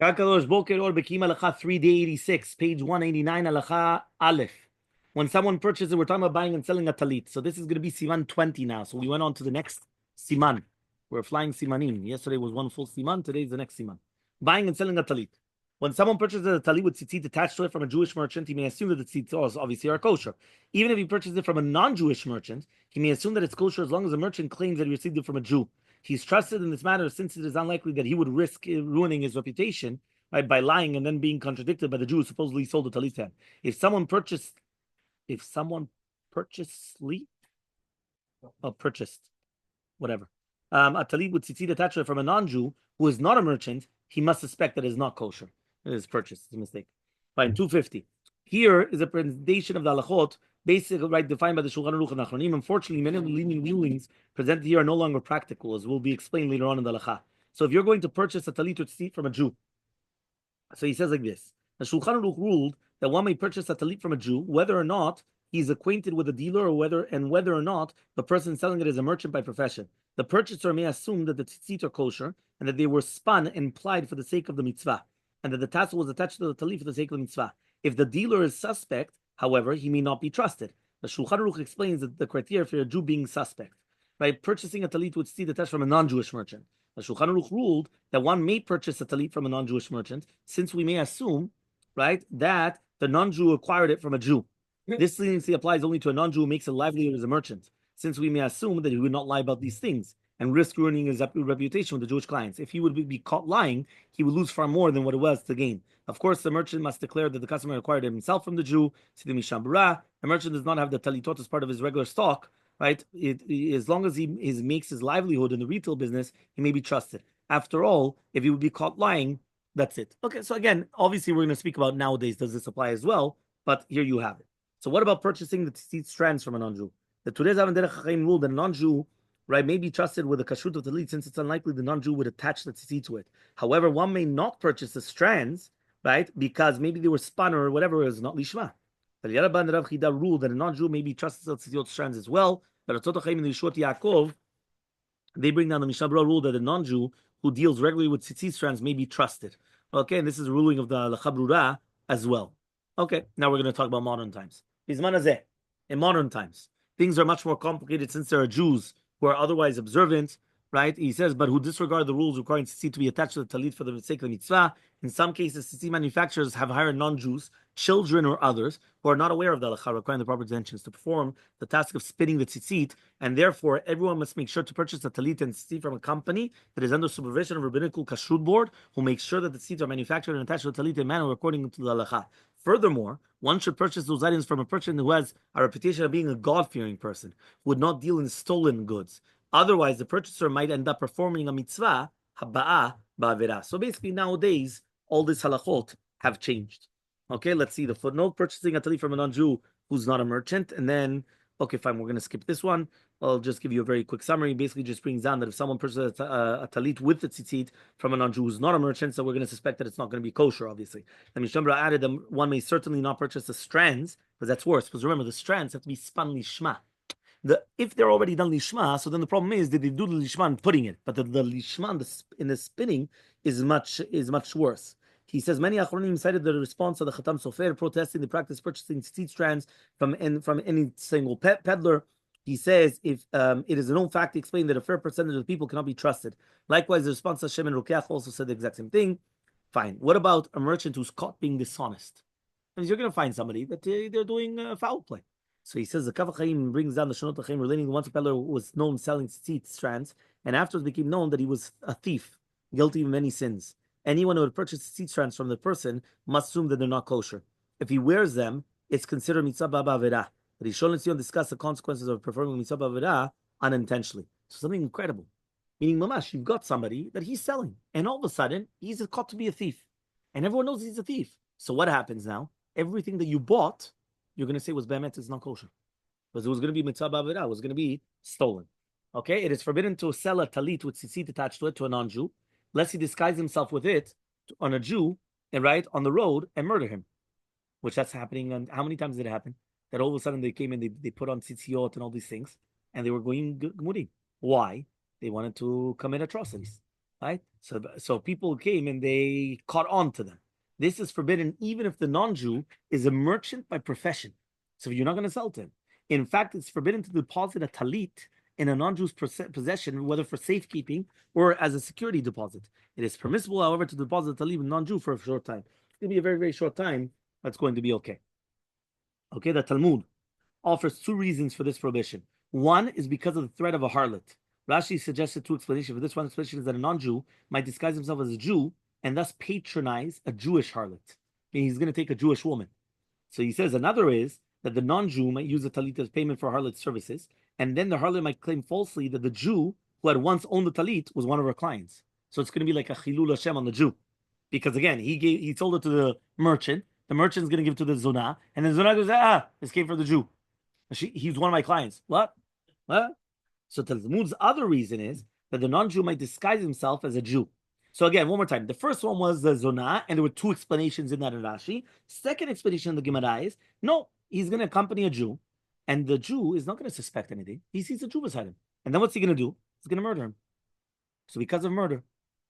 Kakalosh Boker or Bekiim Halacha 386, page 189, Halacha Aleph. When someone purchases, we're talking about buying and selling a talit. So this is going to be Siman 20 now. So we went on to the next Siman. We're flying Simanim. Yesterday was one full Siman. Today is the next Siman. Buying and selling a talit. When someone purchases a talit with tzitzit attached to it from a Jewish merchant, he may assume that the tzitzit obviously are kosher. Even if he purchases it from a non-Jewish merchant, he may assume that it's kosher as long as the merchant claims that he received it from a Jew. He's trusted in this matter since it is unlikely that he would risk ruining his reputation, right, by lying and then being contradicted by the Jew who supposedly sold the talit to him. If someone purchased, whatever, a talit with tzitzit attached to it from a non-Jew who is not a merchant, he must suspect that it is not kosher. It is purchased. It's a mistake. Fine, 250. Here is a presentation of the halachot, basically right defined by the Shulchan Aruch and Achronim. Unfortunately, many of the leading rulings presented here are no longer practical, as will be explained later on in the halacha. So if you're going to purchase a talit or tzit from a Jew, so he says like this: the Shulchan Aruch ruled that one may purchase a talit from a Jew, whether or not he's acquainted with the dealer, or whether or not the person selling it is a merchant by profession. The purchaser may assume that the tzitzit are kosher and that they were spun and plied for the sake of the mitzvah, and that the tassel was attached to the talit for the sake of the mitzvah. If the dealer is suspect, however, he may not be trusted. The Shulchan Aruch explains that the criteria for a Jew being suspect, by purchasing a talit with tzit attached from a non-Jewish merchant. The Shulchan Aruch ruled that one may purchase a talit from a non-Jewish merchant, since we may assume, right, that the non-Jew acquired it from a Jew. This leniency applies only to a non-Jew who makes a livelihood as a merchant, since we may assume that he would not lie about these things and risk ruining his reputation with the Jewish clients. If he would be caught lying, he would lose far more than what it was to gain. Of course, the merchant must declare that the customer acquired it himself from the Jew. The merchant does not have the talitot as part of his regular stock, right? As long as he makes his livelihood in the retail business, he may be trusted. After all, if he would be caught lying, that's it. Okay, so again, obviously we're going to speak about nowadays, does this apply as well? But here you have it. So what about purchasing the tzitzit strands from a non-Jew? The Turei Zav and Derech Chaim ruled that a non-Jew, right, may be trusted with the kashrut of the talit, since it's unlikely the non-Jew would attach the tzitzit to it. However, one may not purchase the strands, right, because maybe they were spun or whatever, is not lishma. The Rabbi and Rav Chida ruled that a non-Jew may be trusted with tzitzit strands as well. But Atzot HaChaim and the Yeshua Yaakov, they bring down the Mishnah Berurah rule that a non-Jew who deals regularly with tzitzit strands may be trusted. Okay, and this is a ruling of the Halacha Berurah as well. Okay, now we're going to talk about modern times. In modern times, things are much more complicated since there are Jews who are otherwise observant, right? He says, but who disregard the rules requiring tzitzit to be attached to the talit for the sake of the mitzvah. In some cases, tzitzit manufacturers have hired non-Jews, children or others, who are not aware of the halacha requiring the proper intentions to perform the task of spinning the tzitzit, and therefore everyone must make sure to purchase the talit and tzitzit from a company that is under supervision of a rabbinical kashrut board, who makes sure that the tzitzit are manufactured and attached to the talit in a manner according to the halacha. Furthermore, one should purchase those items from a person who has a reputation of being a God-fearing person, who would not deal in stolen goods. Otherwise, the purchaser might end up performing a mitzvah, haba'ah ba'avirah. So basically, nowadays, all these halachot have changed. Okay, let's see the footnote. Purchasing a talit from a non-Jew who's not a merchant. And then, okay, fine, we're going to skip this one. I'll just give you a very quick summary. Basically, just brings down that if someone purchases a talit with the tzitzit from a non-Jew who's not a merchant, so we're going to suspect that it's not going to be kosher, obviously. The Mishnah Berurah added that one may certainly not purchase the strands, because that's worse. Because remember, the strands have to be spun lishma. If they're already done lishma, so then the problem is that they do the lishma and putting it, but the lishma in the spinning is much worse. He says many achronim cited the response of the Khatam Sofer protesting the practice purchasing tzitzit strands from any single peddler. He says if it is a known fact, he explained that a fair percentage of people cannot be trusted. Likewise, the response of Hashem and Rukeach also said the exact same thing. Fine. What about a merchant who's caught being dishonest? Because you're going to find somebody that they're doing foul play. So he says the Kav HaChaim brings down the Shonot HaChaim relating to once a peddler was known selling tzitzit strands, and afterwards became known that he was a thief, guilty of many sins. Anyone who would purchase tzitzit strands from the person must assume that they're not kosher. If he wears them, it's considered mitzvah ba'avirah. But Rishon LeZion discussed the consequences of performing mitzvah ba'avirah unintentionally. So something incredible. Meaning, mamash, you've got somebody that he's selling, and all of a sudden, he's caught to be a thief. And everyone knows he's a thief. So what happens now? Everything that you bought, you're going to say was be'emet, is not kosher. Because it was going to be mitzvah ba'avirah, it was going to be stolen. Okay, it is forbidden to sell a talit with tzitzit attached to it to a non-Jew, lest he disguise himself with it on a Jew, and right on the road and murder him, which that's happening. And how many times did it happen? That all of a sudden they came in, they put on tzitziot and all these things, and they were going gemurim. Why? They wanted to commit atrocities. right? So people came and they caught on to them. This is forbidden even if the non-Jew is a merchant by profession. So you're not going to sell to him. In fact, it's forbidden to deposit a talit in a non-Jew's possession, whether for safekeeping or as a security deposit. It is permissible, however, to deposit a talit in non-Jew for a short time. It's going to be a very, very short time. That's going to be okay. Okay, the Talmud offers two reasons for this prohibition. One is because of the threat of a harlot. Rashi suggested two explanations. For this one explanation is that a non-Jew might disguise himself as a Jew and thus patronize a Jewish harlot. Meaning he's going to take a Jewish woman. So he says another is that the non-Jew might use the talit as payment for harlot services, and then the harlot might claim falsely that the Jew who had once owned the talit was one of her clients. So it's going to be like a chilul Hashem on the Jew, because again he sold it to the merchant. The merchant's going to give it to the zona, and the zona goes, this came from the Jew. He's one of my clients. What? So Talmud's other reason is that the non-Jew might disguise himself as a Jew. So again, one more time. The first one was the Zonah, and there were two explanations in that in Rashi. Second explanation in the Gemara is, no, he's going to accompany a Jew, and the Jew is not going to suspect anything. He sees a Jew beside him. And then what's he going to do? He's going to murder him. So because of murder.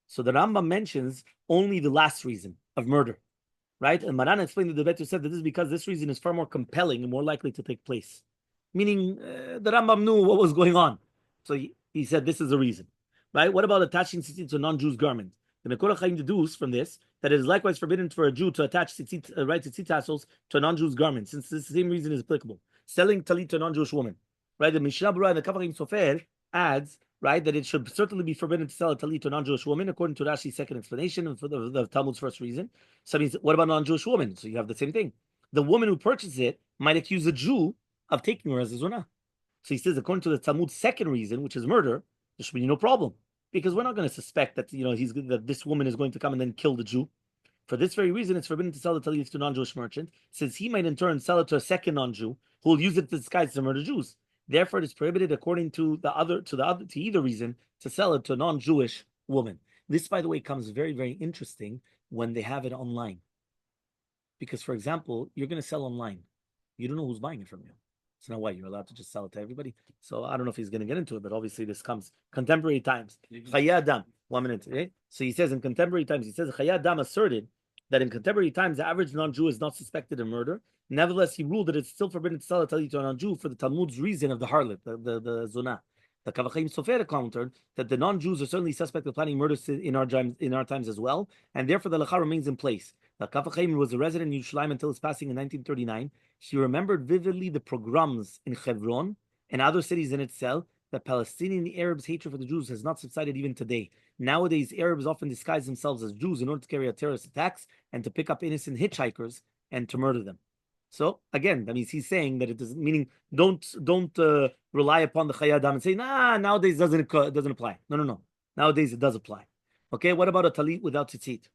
So the Rambam mentions only the last reason of murder, right? And Maran explained that the Betu said that this is because this reason is far more compelling and more likely to take place. Meaning the Rambam knew what was going on. So he said this is the reason. Right? What about attaching tzitzit to a non-Jew's garment? The Mekor HaChaim deduce from this that it is likewise forbidden for a Jew to attach tzitzit tassels to a non-Jew's garment, since this same reason is applicable. Selling talit to a non-Jewish woman. Right? The Mishnah Berurah and the Kaf HaChaim Sofer adds, right, that it should certainly be forbidden to sell a talit to a non-Jewish woman, according to Rashi's second explanation and for the Talmud's first reason. So that means, what about a non-Jewish woman? So you have the same thing. The woman who purchases it might accuse a Jew of taking her as a zonah. So he says, according to the Talmud's second reason, which is murder, there should be no problem, because we're not going to suspect that that this woman is going to come and then kill the Jew. For this very reason, it's forbidden to sell the talit to a non-Jewish merchant, since he might in turn sell it to a second non-Jew who will use it to disguise to murder Jews. Therefore, it is prohibited, according to either reason, to sell it to a non-Jewish woman. This, by the way, comes very, very interesting when they have it online, because, for example, you're going to sell online, you don't know who's buying it from you. So now what? You're allowed to just sell it to everybody? So I don't know if he's going to get into it, but obviously this comes contemporary times. Chaye Adam. 1 minute. Okay? So he says in contemporary times, Chaye Adam asserted that in contemporary times the average non-Jew is not suspected of murder. Nevertheless, he ruled that it's still forbidden to sell a talit to a non-Jew for the Talmud's reason of the harlot, the zonah. The Kaf HaChaim Sofer countered that the non-Jews are certainly suspect of planning murders in our times as well, and therefore the halacha remains in place. The Kaf HaChaim was a resident in Yerushalayim until his passing in 1939. He remembered vividly the pogroms in Hebron and other cities in itself. That Palestinian Arabs' hatred for the Jews has not subsided even today. Nowadays, Arabs often disguise themselves as Jews in order to carry out terrorist attacks and to pick up innocent hitchhikers and to murder them. So again, that means he's saying that it doesn't, meaning don't rely upon the Chaye Adam and say, nowadays doesn't apply. No. Nowadays it does apply. Okay, what about a talit without tzitzit?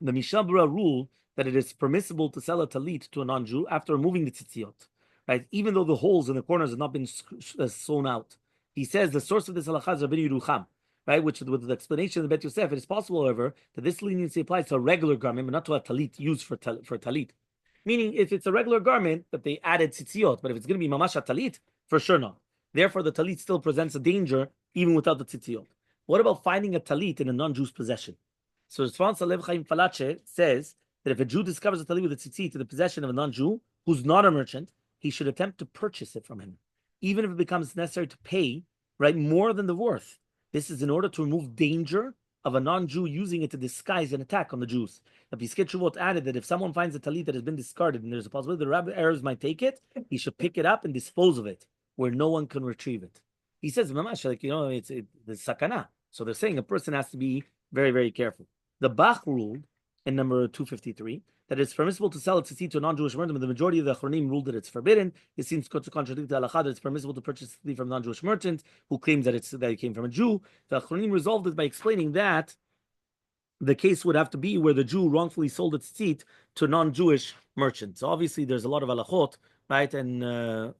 The Mishnah Berurah ruled that it is permissible to sell a talit to a non-Jew after removing the tzitziot, right? Even though the holes in the corners have not been sewn out. He says the source of this halacha is Rabbi Yerucham, right? Which, with the explanation of the Bet Yosef, it is possible, however, that this leniency applies to a regular garment, but not to a talit used for talit. Meaning, if it's a regular garment, that they added tzitziot, but if it's going to be mamash talit, for sure not. Therefore, the talit still presents a danger even without the tzitziot. What about finding a talit in a non-Jew's possession? So response Lev Chaim Falache says that if a Jew discovers a talit with a tzitzit in the possession of a non-Jew who's not a merchant, he should attempt to purchase it from him, even if it becomes necessary to pay, right, more than the worth. This is in order to remove danger of a non-Jew using it to disguise an attack on the Jews. The Piskei Teshuvot added that if someone finds a talit that has been discarded and there's a possibility the Rabbi Arabs might take it, he should pick it up and dispose of it where no one can retrieve it. He says, mamash, it's sakana. So they're saying a person has to be very, very careful. The Bach ruled in number 253 that it's permissible to sell a tzitzit to a non-Jewish merchant, but the majority of the Achronim ruled that it's forbidden. It seems to contradict the halacha that it's permissible to purchase tzitzit from a non-Jewish merchant who claims that it came from a Jew. The Achronim resolved it by explaining that the case would have to be where the Jew wrongfully sold its tzitzit to a non-Jewish merchant. So obviously there's a lot of halachot, right? And